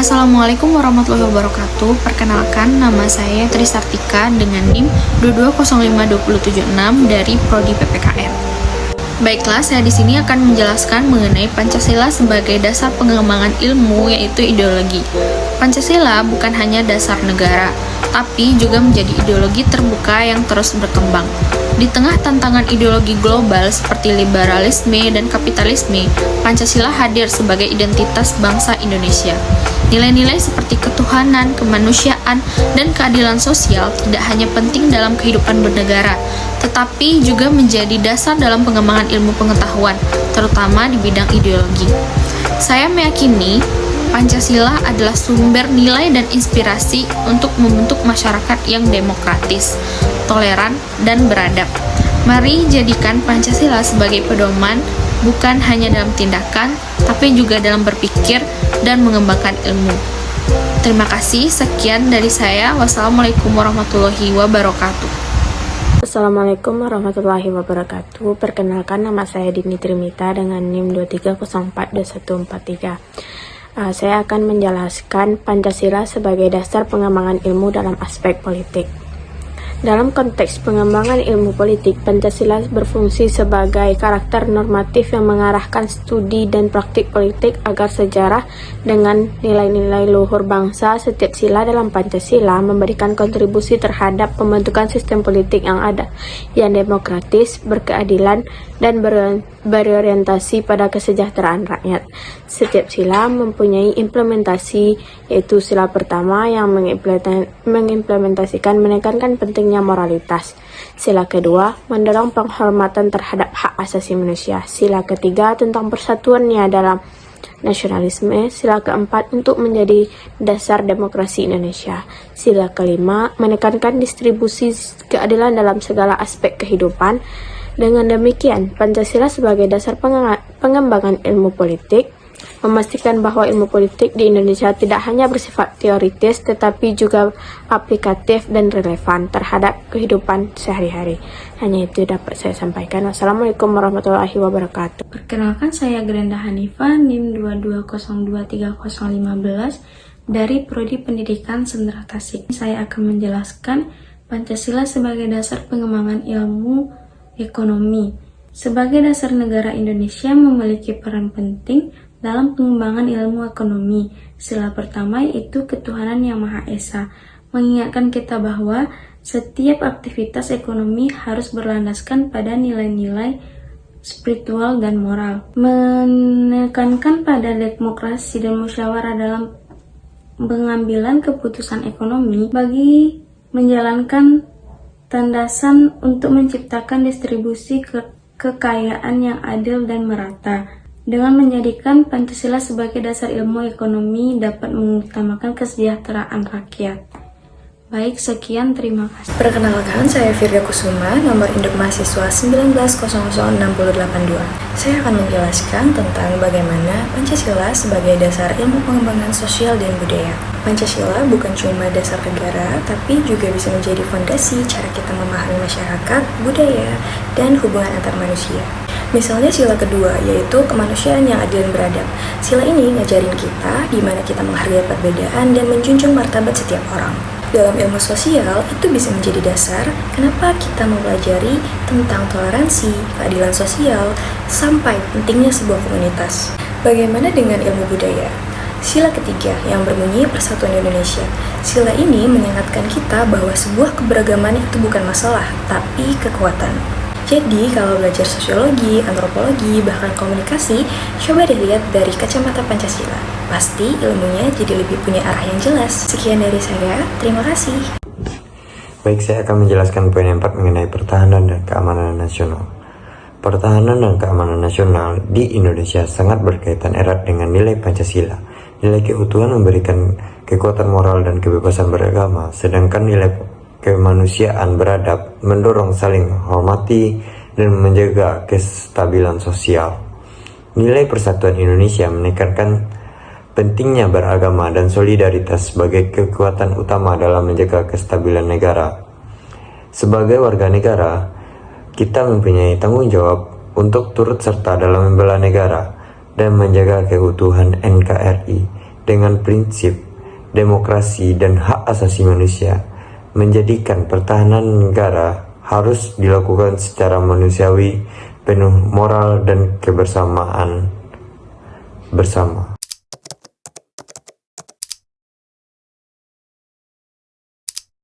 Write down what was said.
Assalamualaikum warahmatullahi wabarakatuh. Perkenalkan, nama saya Trisartika dengan NIM 2205276 dari Prodi PPKN. Baiklah, saya di sini akan menjelaskan mengenai Pancasila sebagai dasar pengembangan ilmu, yaitu ideologi. Pancasila bukan hanya dasar negara, tapi juga menjadi ideologi terbuka yang terus berkembang. Di tengah tantangan ideologi global seperti liberalisme dan kapitalisme, Pancasila hadir sebagai identitas bangsa Indonesia. Nilai-nilai seperti ketuhanan, kemanusiaan, dan keadilan sosial tidak hanya penting dalam kehidupan bernegara, tetapi juga menjadi dasar dalam pengembangan ilmu pengetahuan, terutama di bidang ideologi. Saya meyakini Pancasila adalah sumber nilai dan inspirasi untuk membentuk masyarakat yang demokratis, toleran, dan beradab. Mari jadikan Pancasila sebagai pedoman bukan hanya dalam tindakan, tapi juga dalam berpikir dan mengembangkan ilmu. Terima kasih, sekian dari saya. Wassalamualaikum warahmatullahi wabarakatuh. Assalamualaikum warahmatullahi wabarakatuh. Perkenalkan, nama saya Dini Trimita dengan NIM 23042143. Saya akan menjelaskan Pancasila sebagai dasar pengembangan ilmu dalam aspek politik. Dalam konteks pengembangan ilmu politik, Pancasila berfungsi sebagai karakter normatif yang mengarahkan studi dan praktik politik agar sejarah dengan nilai-nilai luhur bangsa. Setiap sila dalam Pancasila memberikan kontribusi terhadap pembentukan sistem politik yang ada, yang demokratis, berkeadilan, dan berorientasi pada kesejahteraan rakyat. Setiap sila mempunyai implementasi, yaitu sila pertama yang mengimplementasikan menekankan pentingnya moralitas. Sila kedua, mendorong penghormatan terhadap hak asasi manusia. Sila ketiga, tentang persatuannya dalam nasionalisme. Sila keempat, untuk menjadi dasar demokrasi Indonesia. Sila kelima, menekankan distribusi keadilan dalam segala aspek kehidupan. Dengan demikian, Pancasila sebagai dasar pengembangan ilmu politik memastikan bahwa ilmu politik di Indonesia tidak hanya bersifat teoritis, tetapi juga aplikatif dan relevan terhadap kehidupan sehari-hari. Hanya itu dapat saya sampaikan. Wassalamualaikum warahmatullahi wabarakatuh. Perkenalkan, saya Grenda Hanifah, NIM 220230015 dari Prodi Pendidikan Sendra Tasik. Saya akan menjelaskan Pancasila sebagai dasar pengembangan ilmu ekonomi. Sebagai dasar negara, Indonesia memiliki peran penting dalam pengembangan ilmu ekonomi. Sila pertama yaitu ketuhanan yang Maha Esa, mengingatkan kita bahwa setiap aktivitas ekonomi harus berlandaskan pada nilai-nilai spiritual dan moral. Menekankan pada demokrasi dan musyawarah dalam pengambilan keputusan ekonomi bagi menjalankan tandasan untuk menciptakan distribusi kekayaan yang adil dan merata. Dengan menjadikan Pancasila sebagai dasar ilmu ekonomi dapat mengutamakan kesejahteraan rakyat. Baik, sekian, terima kasih. Perkenalkan, saya Firda Kusuma, nomor induk mahasiswa 19006082. Saya akan menjelaskan tentang bagaimana Pancasila sebagai dasar ilmu pengembangan sosial dan budaya. Pancasila bukan cuma dasar negara, tapi juga bisa menjadi fondasi cara kita memahami masyarakat, budaya, dan hubungan antar manusia. Misalnya sila kedua, yaitu kemanusiaan yang adil dan beradab. Sila ini ngajarin kita di mana kita menghargai perbedaan dan menjunjung martabat setiap orang. Dalam ilmu sosial, itu bisa menjadi dasar kenapa kita mempelajari tentang toleransi, keadilan sosial, sampai pentingnya sebuah komunitas. Bagaimana dengan ilmu budaya? Sila ketiga yang berbunyi Persatuan Indonesia. Sila ini mengingatkan kita bahwa sebuah keberagaman itu bukan masalah, tapi kekuatan. Jadi, kalau belajar sosiologi, antropologi, bahkan komunikasi, coba deh lihat dari kacamata Pancasila. Pasti ilmunya jadi lebih punya arah yang jelas. Sekian dari saya, terima kasih. Baik, saya akan menjelaskan poin 4 mengenai pertahanan dan keamanan nasional. Pertahanan dan keamanan nasional di Indonesia sangat berkaitan erat dengan nilai Pancasila. Nilai keutuhan memberikan kekuatan moral dan kebebasan beragama, sedangkan nilai kemanusiaan beradab mendorong saling menghormati dan menjaga kestabilan sosial. Nilai persatuan Indonesia menekankan pentingnya beragama dan solidaritas sebagai kekuatan utama dalam menjaga kestabilan negara. Sebagai warga negara, kita mempunyai tanggung jawab untuk turut serta dalam membela negara dan menjaga keutuhan NKRI. dengan prinsip demokrasi dan hak asasi manusia, menjadikan pertahanan negara harus dilakukan secara manusiawi, penuh moral dan kebersamaan bersama.